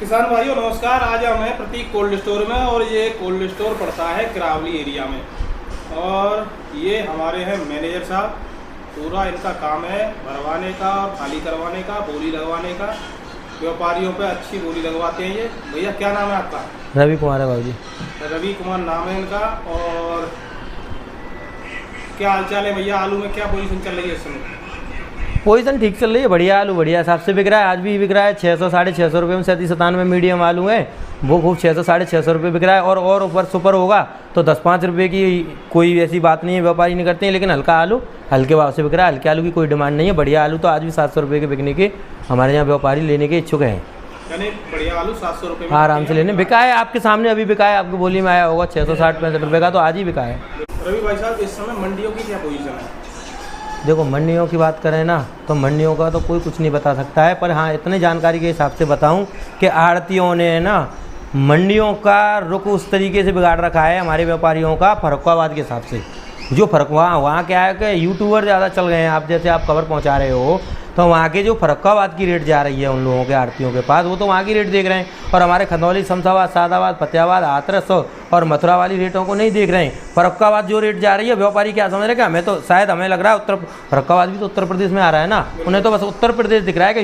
किसान भाइयों नमस्कार। आज हम हैं प्रतीक कोल्ड स्टोर में और ये कोल्ड स्टोर पड़ता है किरावली एरिया में। और ये हमारे हैं मैनेजर साहब। पूरा इनका काम है भरवाने का और खाली करवाने का, बोली लगवाने का। व्यापारियों पे अच्छी बोली लगवाते हैं ये। भैया क्या नाम है आपका? रवि कुमार है बाबूजी। रवि कुमार नाम है इनका। और क्या हालचाल है भैया? आलू में क्या पोजीशन चल रही है इस समय? पोजीशन ठीक चल रही है, बढ़िया आलू बढ़िया हिसाब से बिक रहा है। आज भी बिक रहा है 600 650 रुपये में। 37-97 मीडियम आलू है वो खूब 600 650 रुपये बिक रहा है। और ऊपर सुपर होगा तो 10-5 रुपये की कोई ऐसी बात नहीं है, व्यापारी नहीं करते हैं। लेकिन हल्का आलू हल्के भाव से बिक रहा है। हल्के आलू की कोई डिमांड नहीं है। बढ़िया आलू तो आज भी 700 रुपये के बिकने के हमारे यहाँ व्यापारी लेने के इच्छुक हैं। यानी बढ़िया आलू 700 रुपये आराम से लेने बिका है। आपके सामने अभी बिका है, आपकी बोली में आया होगा 660-65 रुपये का, तो आज ही बिका है। रवि भाई साहब इस समय मंडियों की क्या पोजीशन है? देखो मंडियों की बात करें ना तो मंडियों का तो कोई कुछ नहीं बता सकता है, पर हाँ इतने जानकारी के हिसाब से बताऊं कि आढ़तियों ने ना मंडियों का रुख उस तरीके से बिगाड़ रखा है हमारे व्यापारियों का फर्रुखाबाद के हिसाब से। जो फर्क वहाँ क्या है कि यूट्यूबर ज़्यादा चल गए हैं। आप जैसे आप खबर पहुँचा रहे हो तो वहाँ के जो फर्रुखाबाद की रेट जा रही है उन लोगों के आढ़तियों के पास, वो तो वहाँ की रेट देख रहे हैं। और हमारे खंदौली, शमशाबाद, सादाबाद, फतेहाबाद, हाथरस और मथुरा वाली रेटों को नहीं देख रहे हैं। फर्रुखाबाद जो रेट जा रही है व्यापारी क्या समझ रहे हैं कि हमें तो शायद हमें लग रहा है फर्रुखाबाद भी तो उत्तर प्रदेश में आ रहा है ना, उन्हें तो बस उत्तर प्रदेश दिख रहा है कि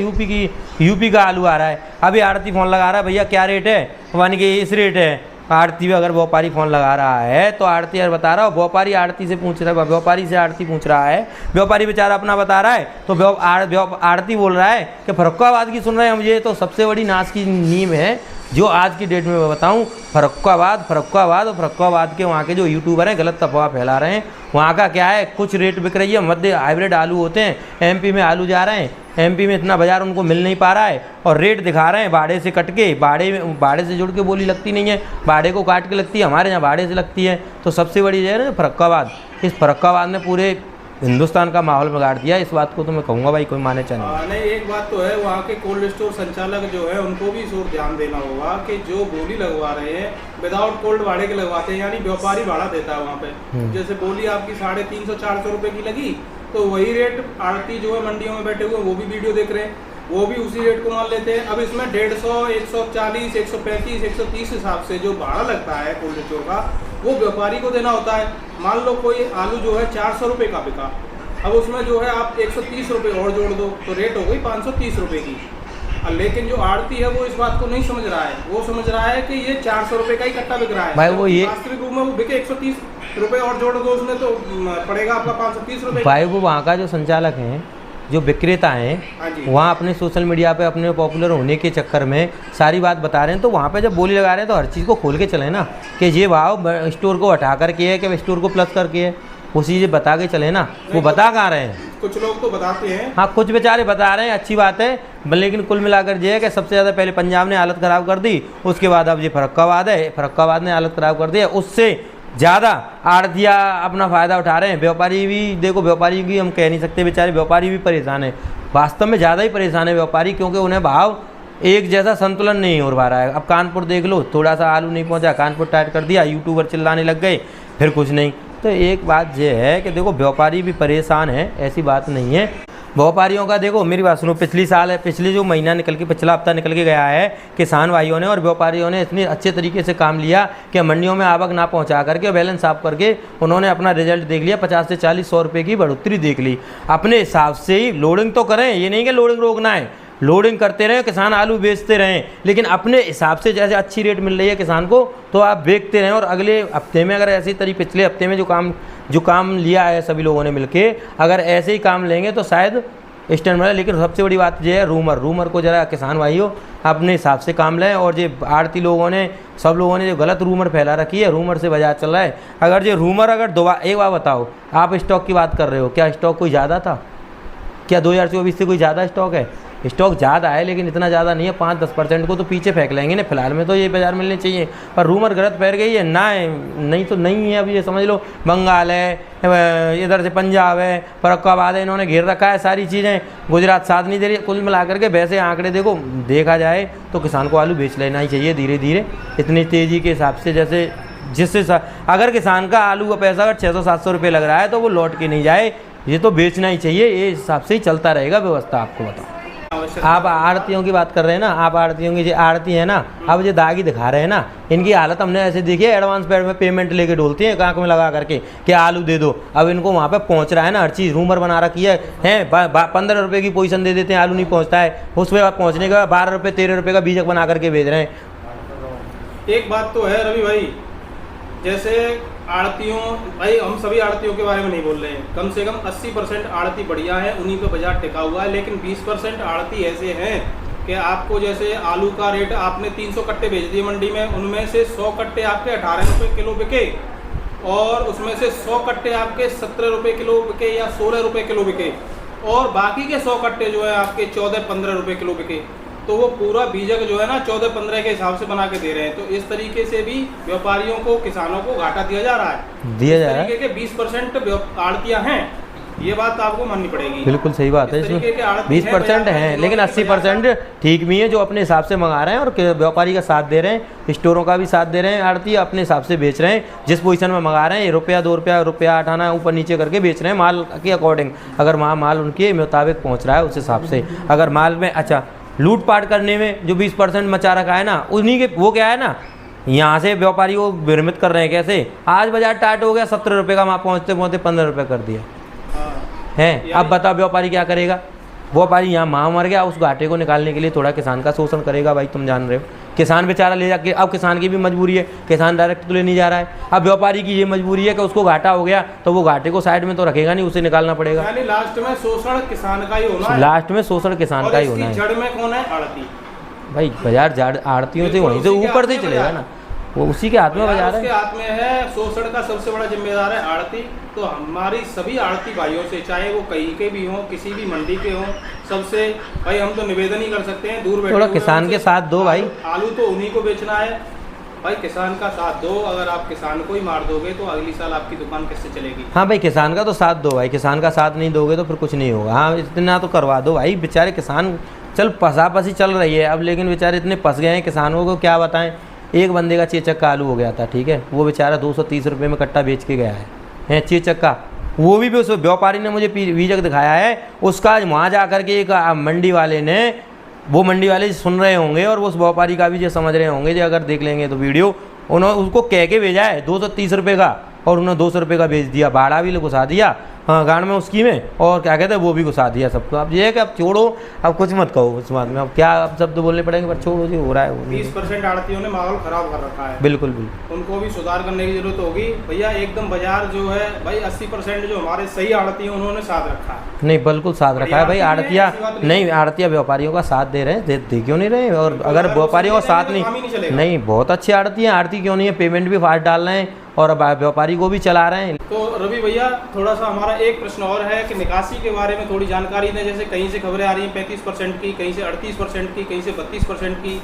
यूपी का आलू आ रहा है। अभी आढ़ती फ़ोन लगा रहा है, भैया क्या रेट है, यानी कि इस रेट है। आढ़ती में अगर व्यापारी फ़ोन लगा रहा है तो आढ़ती यार बता रहा हो, व्यापारी आढ़ती से पूछ रहा है, व्यापारी से आढ़ती पूछ रहा है, व्यापारी बेचारा अपना बता रहा है तो आढ़ती बोल रहा है कि फर्रुखाबाद की सुन रहे हैं हम। ये तो सबसे बड़ी नाश की नीम है जो आज की डेट में मैं बताऊं। फर्रुखाबाद के वहाँ के जो यूट्यूबर हैं गलत अफवाह फैला रहे हैं। वहाँ का क्या है, कुछ रेट बिक रही है, मध्य हाइब्रिड आलू होते हैं, एमपी में आलू जा रहे हैं, एमपी में इतना बाजार उनको मिल नहीं पा रहा है और रेट दिखा रहे हैं भाड़े से कट के। भाड़े से जुड़ के बोली लगती नहीं है, भाड़े को काट के लगती है। हमारे यहाँ भाड़े से लगती है। तो सबसे बड़ी जो है ना फर्रुखाबाद, इस फर्रुखाबाद ने पूरे हिंदुस्तान का माहौल बिगाड़ दिया। इस बात को तो मैं कहूँगा भाई, कोई माने चाहे नहीं। एक बात तो है, वहाँ के कोल्ड स्टोर संचालक जो है उनको भी जोर ध्यान देना होगा कि जो बोली लगवा रहे हैं विदाउट कोल्ड भाड़े के लगवाते हैं, यानी व्यापारी भाड़ा देता है वहाँ पे। जैसे बोली आपकी 350-400 रुपये की लगी तो वही रेट आढ़ती जो है मंडियों में बैठे हुए वो भी वीडियो देख रहे हैं, वो भी उसी रेट को मान लेते हैं। अब इसमें 150, 140, 135, 130 हिसाब से जो भाड़ा लगता है कोल्ड स्टोर का वो व्यापारी को देना होता है। मान लो कोई आलू जो है 400 रुपये का बिका, अब उसमें जो है आप 130 रुपये और जोड़ दो तो रेट हो गई 530 रुपये की। लेकिन जो आढ़ती है वो इस बात को नहीं समझ रहा है। वो समझ रहा है कि ये 400 रुपये का ही कट्टा बिक रहा है भाई। वो ये वास्तविक रूप में वो बिके 130 रुपये और जोड़ दो उसमें तो पड़ेगा आपका 530 रुपये भाई। वो वहाँ का जो संचालक हैं, जो विक्रेता हैं, वहाँ अपने सोशल मीडिया पे अपने पॉपुलर होने के चक्कर में सारी बात बता रहे हैं। तो वहाँ पे जब बोली लगा रहे हैं तो हर चीज़ को खोल के चले ना कि ये भाव स्टोर को हटा करके है कि स्टोर को प्लस करके है, वो चीज़ें बता के चले ना। वो बता कहाँ रहे हैं? कुछ लोग तो बताते हैं, हाँ कुछ बेचारे बता रहे हैं, अच्छी बात है। लेकिन कुल मिलाकर ये है कि सबसे ज़्यादा पहले पंजाब ने हालत ख़राब कर दी, उसके बाद अब ये फर्रुखाबाद है, फर्रुखाबाद ने हालत ख़राब कर दी है। उससे ज़्यादा आढ़तिया अपना फ़ायदा उठा रहे हैं। व्यापारी भी देखो, व्यापारी की हम कह नहीं सकते, बेचारे व्यापारी भी परेशान है। वास्तव में ज़्यादा ही परेशान है व्यापारी, क्योंकि उन्हें भाव एक जैसा संतुलन नहीं हो पा रहा है। अब कानपुर देख लो, थोड़ा सा आलू नहीं पहुंचा, कानपुर टाइट कर दिया, यूट्यूबर चिल्लाने लग गए, फिर कुछ नहीं। तो एक बात यह है कि देखो व्यापारी भी परेशान है, ऐसी बात नहीं है। व्यापारियों का देखो, मेरी बात सुनो, पिछले जो महीना निकल के, पिछला हफ्ता निकल के गया है, किसान भाइयों ने और व्यापारियों ने इतने अच्छे तरीके से काम लिया कि मंडियों में आवक ना पहुंचा करके बैलेंस साफ करके उन्होंने अपना रिजल्ट देख लिया। 50 से 40-100 रुपये की बढ़ोतरी देख ली। अपने हिसाब से ही लोडिंग तो करें, ये नहीं कि लोडिंग रोकना है, लोडिंग करते रहें, किसान आलू बेचते रहें, लेकिन अपने हिसाब से जैसे अच्छी रेट मिल रही है किसान को तो आप बेचते रहें। और अगले हफ्ते में अगर ऐसी तरीके पिछले हफ्ते में जो काम लिया है सभी लोगों ने मिलके, अगर ऐसे ही काम लेंगे तो शायद स्टैंड मिले। लेकिन सबसे बड़ी बात यह है, रूमर को जरा किसान भाइयों अपने हिसाब से काम लें। और ये आढ़ती लोगों ने, सब लोगों ने जो गलत रूमर फैला रखी है, रूमर से बाजार चल रहा है। अगर ये रूमर एक बार बताओ, आप स्टॉक की बात कर रहे हो, क्या स्टॉक कोई ज़्यादा था? क्या 2024 से कोई ज़्यादा स्टॉक है? स्टॉक ज़्यादा है लेकिन इतना ज़्यादा नहीं है। 5-10% को तो पीछे फेंक लेंगे ना, फिलहाल में तो ये बाज़ार मिलने चाहिए। पर रूमर गलत फैल गई है ना, नहीं तो नहीं है। अभी ये समझ लो बंगाल है, इधर से पंजाब है, फर्रुखाबाद है, इन्होंने घेर रखा है सारी चीज़ें। गुजरात साथ नहीं दे रही। कुल मिला करके वैसे आंकड़े देखा जाए तो किसान को आलू बेच लेना ही चाहिए धीरे धीरे, इतनी तेज़ी के हिसाब से। जिससे अगर किसान का आलू का पैसा अगर 600-700 रुपये लग रहा है तो वो लौट के नहीं जाए, ये तो बेचना ही चाहिए। ये हिसाब से ही चलता रहेगा व्यवस्था, आपको बताऊँ। आप आड़तियों की बात कर रहे हैं ना, आप आड़तियों की जो आड़ती है ना, अब जो दागी दिखा रहे हैं ना, इनकी हालत हमने ऐसे देखी है, एडवांस में पेमेंट लेके डोलती है आंख में लगा करके कि आलू दे दो। अब इनको वहाँ पे पहुँच रहा है ना, हर चीज़ रूमर बना रखी है 15 रुपये की पोजीशन दे देते हैं, आलू नहीं पहुँचता है, उस पर पहुँचने के बाद 12 रुपये 13 रुपये का बीजक बना करके भेज रहे हैं। एक बात तो है रवि भाई, जैसे आड़तियों, भाई हम सभी आड़तियों के बारे में नहीं बोल रहे हैं, कम से कम 80% आड़ती बढ़िया है, उन्हीं पे बाजार टिका हुआ है, लेकिन 20% आड़ती ऐसे हैं कि आपको जैसे आलू का रेट आपने 300 कट्टे भेज दिए मंडी में, उनमें से 100 कट्टे आपके 18 रुपये किलो बिके और उसमें से 100 कट्टे आपके 17 रुपये किलो बिके या 16 रुपये किलो बिके और बाकी के 100 कट्टे जो है आपके 14-15 रुपये किलो बिके। तो वो पूरा बीजक जो है ना 14-15 के हिसाब से बना के दे रहे हैं। तो इस तरीके से भी व्यापारियों को, किसानों को घाटा दिया जा रहा है। दिया जा रहा है। के 20% आड़तियां हैं, ये बात आपको माननी पड़ेगी। बिल्कुल सही बात है, इसमें 20% हैं, लेकिन 80% ठीक भी है जो अपने हिसाब से मंगा रहे हैं और व्यापारी का साथ दे रहे हैं, स्टोरों का भी साथ दे रहे हैं, आड़ती अपने हिसाब से बेच रहे हैं, जिस पोजीशन में मंगा रहे हैं रुपया 2 रुपया 8 आना ऊपर नीचे करके बेच रहे हैं माल के अकॉर्डिंग। अगर माल उनके मुताबिक पहुँच रहा है उस हिसाब से, अगर माल में अच्छा लूट पाट करने में जो 20% मचा रखा है ना, उन्हीं के वो क्या है ना, यहाँ से व्यापारी को भ्रमित कर रहे हैं। कैसे आज बाजार टाइट हो गया, 17 रुपये का वहाँ पहुँचते पहुँचते 15 रुपये कर दिया है। अब बताओ व्यापारी क्या करेगा? व्यापारी यहाँ माँ मर गया, उस घाटे को निकालने के लिए थोड़ा किसान का शोषण करेगा। भाई तुम जान रहे हो, किसान बेचारा ले जाके, अब किसान की भी मजबूरी है, किसान डायरेक्ट तो ले नहीं जा रहा है। अब व्यापारी की ये मजबूरी है कि उसको घाटा हो गया तो वो घाटे को साइड में तो रखेगा नहीं, उसे निकालना पड़ेगा। यानी लास्ट में शोषण किसान का ही होना है। लास्ट में शोषण किसान का ही होना है। जड़ में कौन है? आड़ती। भाई बाजार आड़तियों से वहीं से ऊपर से चलेगा ना, वो उसी के हाथ में बाजार है, उसके हाथ में है। शोषण का सबसे बड़ा जिम्मेदार है आड़ती। तो हमारी सभी आड़ती भाइयों से, चाहे वो कहीं के भी हों, किसी भी मंडी के हों, सबसे भाई हम तो निवेदन ही कर सकते हैं, दूर बैठे थोड़ा किसान के साथ दो भाई। आलू तो उन्हीं को बेचना है भाई, किसान का साथ दो। अगर आप किसान को ही मार दोगे तो अगली साल आपकी दुकान कैसे चलेगी? हाँ भाई, किसान का तो साथ दो भाई, किसान का साथ नहीं दोगे तो फिर कुछ नहीं होगा। हाँ इतना तो करवा दो भाई, बेचारे किसान चल पसापसी चल रही है अब, लेकिन बेचारे इतने फंस गए हैं, किसानों को क्या बताएं। एक बंदे का चेचक का आलू हो गया था, ठीक है, वो बेचारा 230 रुपये में कट्टा बेच के गया है चेचक का। वो भी उस व्यापारी ने मुझे बीजक दिखाया है उसका, वहाँ जा कर के एक मंडी वाले ने, वो मंडी वाले सुन रहे होंगे और वो उस व्यापारी का भी जो समझ रहे होंगे, जो अगर देख लेंगे तो वीडियो, उन्होंने उसको कह के भेजा है 230 रुपये का और उन्होंने 200 रुपये का बेच दिया, भाड़ा भी घुसा दिया हाँ गाड़ में उसकी में, और क्या कहते हैं वो भी घुसा दिया सबको। अब ये है कि अब छोड़ो, अब कुछ मत कहो उस बात में, अब क्या अब शब्द बोलने पड़ेंगे, पर छोड़ो जो हो रहा है। 20% आड़तियों ने माहौल खराब कर रखा है। बिल्कुल बिल्कुल, उनको भी सुधार करने की जरूरत होगी भैया। एकदम बाजार जो है भाई 80% जो हमारे सही आड़ती हैं उन्होंने साथ रखा है। नहीं बिल्कुल साथ रखा है भाई, आड़तिया नहीं, आड़तिया व्यापारियों का साथ दे रहे हैं, दे क्यों नहीं रहे? और अगर व्यापारियों का साथ नहीं, बहुत अच्छी आड़ती है, आड़ती क्यों नहीं है, पेमेंट भी फास्ट डाल रहे हैं और व्यापारी को भी चला रहे हैं। तो रवि भैया थोड़ा सा हमारा एक प्रश्न और है कि निकासी के बारे में थोड़ी जानकारी दें। जैसे कहीं से खबरें आ रही हैं 35% की, कहीं से 38% की, कहीं से 32% की,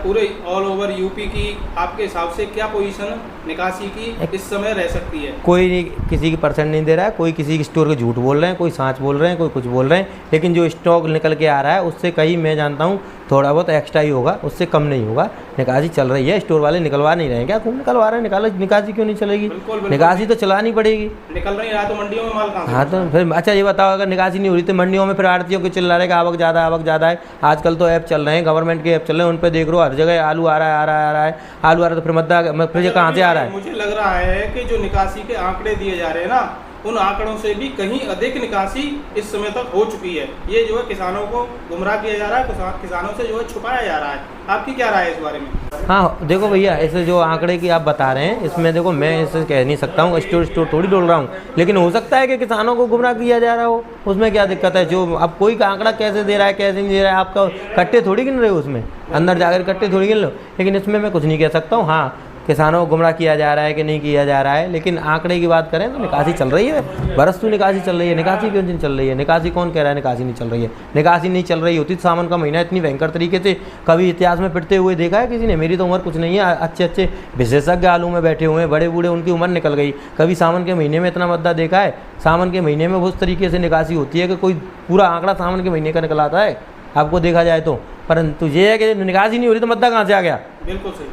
पूरे ऑल ओवर यूपी की। आपके हिसाब से क्या पोजीशन निकासी की इस समय रह सकती है? कोई नहीं, किसी की परसेंट नहीं दे रहा है, कोई किसी के स्टोर के झूठ बोल रहे हैं, कोई सांच बोल रहे हैं, कोई कुछ बोल रहे हैं, लेकिन जो स्टॉक निकल के आ रहा है उससे कहीं मैं जानता हूँ थोड़ा बहुत एक्स्ट्रा ही होगा, उससे कम नहीं होगा। निकासी चल रही है, स्टोर वाले निकलवा नहीं रहे हैं क्या? खूब निकलवा रहे हैं, निकासी क्यों नहीं चलेगी? निकासी तो चलानी पड़ेगी। निकल रही है तो मंडियों में माल कहाँ? हाँ तो फिर अच्छा ये बताओ, अगर निकासी नहीं हो रही तो मंडियों में फिर आड़तियों को चिल्ला रहे कि आवक ज़्यादा है। आजकल तो ऐप चल रहे हैं, गवर्नमेंट के ऐप चल रहे हैं, उन पर देख लो हर जगह आलू आ रहा है, आलू आ रहा है, तो फिर मद्दा फिर कहाँ से आ रहा है? मुझे लग रहा है कि जो निकासी के आंकड़े दिए जा रहे हैं ना, उन आंकड़ों से भी कहीं अधिक निकासी इस समय तक हो चुकी है। ये जो है किसानों को गुमराह किया जा रहा है, किसानों से जो है छुपाया जा रहा है। आपकी क्या राय है इस बारे में? हाँ देखो भैया, ऐसे जो आंकड़े की आप बता रहे हैं, इसमें देखो मैं इसे कह नहीं सकता हूँ, स्टोर थोड़ी डोल रहा हूँ, लेकिन हो सकता है कि किसानों को गुमराह किया जा रहा हो, उसमें क्या दिक्कत है? जो अब कोई का आंकड़ा कैसे दे रहा है कैसे नहीं दे रहा है, आपका कट्टे थोड़ी गिन रहे हो, उसमें अंदर जाकर कट्टे थोड़ी गिन लो, लेकिन इसमें मैं कुछ नहीं कह सकता हूँ। हाँ किसानों को गुमराह किया जा रहा है कि नहीं किया जा रहा है, लेकिन आंकड़े की बात करें तो निकासी चल रही है, बरसतू निकासी चल रही है। निकासी क्यों नहीं चल रही है? निकासी कौन कह रहा है निकासी नहीं चल रही है? निकासी नहीं चल रही होती तो सावन का महीना इतनी भयंकर तरीके से कभी इतिहास में पिटते हुए देखा है किसी ने? मेरी तो उम्र कुछ नहीं है, अच्छे विशेषज्ञ आलू में बैठे हुए हैं, बड़े बूढ़े, उनकी उम्र निकल गई, कभी सावन के महीने में इतना मद्दा देखा है? सावन के महीने में उस तरीके से निकासी होती है कि कोई पूरा आंकड़ा सावन के महीने का निकल आता है आपको देखा जाए तो। परंतु ये है कि निकासी नहीं हो रही तो मद्दा कहाँ से आ गया? बिल्कुल सही,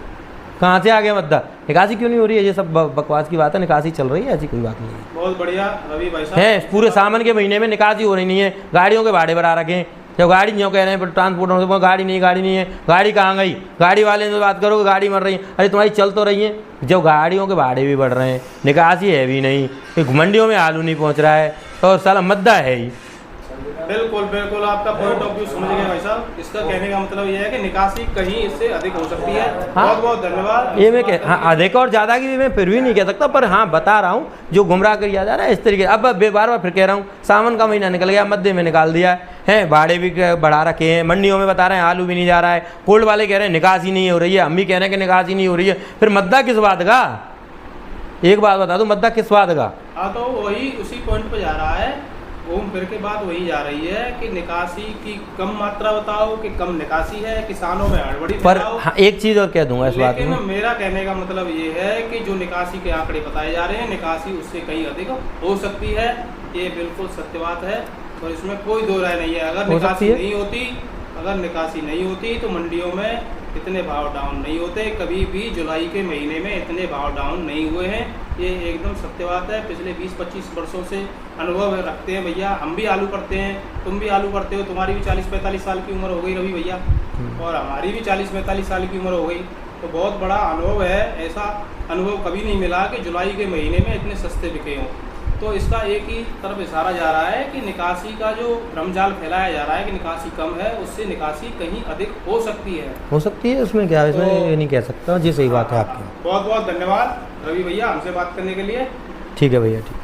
कहाँ से आ गया मद्दा? निकासी क्यों नहीं हो रही है? ये सब बकवास की बात है, निकासी चल रही है, ऐसी कोई बात नहीं है। बहुत बढ़िया रवि भाई साहब है, पूरे सावन के महीने में निकासी हो रही नहीं है, गाड़ियों के भाड़े बढ़ा रखे हैं, जब गाड़ी नहीं कह रहे हैं ट्रांसपोर्ट से गाड़ी नहीं है, गाड़ी कहाँ गई, गाड़ी वाले से बात करो गाड़ी मर रही है, अरे तुम्हारी चल तो रही है। जब गाड़ियों के भाड़े भी बढ़ रहे हैं, निकासी है भी नहीं, मंडियों में आलू नहीं पहुँच रहा है और साला मद्दा है ही। बिल्कुल बिल्कुल आपका पॉइंट ऑफ व्यू समझ गए भाई साहब। इसका कहने का मतलब ये है कि निकासी कहीं इससे अधिक हो सकती है। हाँ, बहुत बहुत धन्यवाद। ये मैं अधिक और ज़्यादा की मैं फिर भी नहीं कह सकता, पर हाँ बता रहा हूँ जो गुमराह किया जा रहा है इस तरीके। अब बार बार फिर कह रहा हूँ, सावन का महीना निकल गया, मध्य में निकाल दिया है, भाड़े भी बढ़ा रखे हैं, मंडियों में बता रहे हैं आलू भी नहीं जा रहा है, कोल्ड वाले कह रहे हैं निकासी नहीं हो रही है, हम भी कह रहे हैं कि निकासी नहीं हो रही है, फिर मद्दा किस बात का? एक बात बता दो, मद्दा किस बात का? हाँ तो वही उसी पॉइंट पे जा रहा है, घूम फिर के बात वही जा रही है कि निकासी की कम मात्रा बताओ कि कम निकासी है, किसानों में हड़बड़ी पर फैलाओ। हाँ, एक चीज़ और कह दूंगा इस बात लेकिन में, मेरा कहने का मतलब ये है कि जो निकासी के आंकड़े बताए जा रहे हैं, निकासी उससे कहीं अधिक हो सकती है, ये बिल्कुल सत्य बात है और इसमें कोई दो राय नहीं है। अगर निकासी नहीं होती तो मंडियों में इतने भाव डाउन नहीं होते, कभी भी जुलाई के महीने में इतने भाव डाउन नहीं हुए हैं, ये एकदम सत्य बात है। पिछले 20-25 वर्षों से अनुभव रखते हैं भैया, हम भी आलू करते हैं, तुम भी आलू करते हो, तुम्हारी भी 40-45 साल की उम्र हो गई रवि भैया, और हमारी भी 40-45 साल की उम्र हो गई, तो बहुत बड़ा अनुभव है। ऐसा अनुभव कभी नहीं मिला कि जुलाई के महीने में इतने सस्ते बिके हों। तो इसका एक ही तरफ इशारा जा रहा है कि निकासी का जो भ्रमजाल फैलाया जा रहा है कि निकासी कम है, उससे निकासी कहीं अधिक हो सकती है, उसमें क्या है, इसमें ये नहीं कह सकता जी, सही बात है आपकी। बहुत बहुत धन्यवाद रवि भैया हमसे बात करने के लिए। ठीक है भैया, ठीक।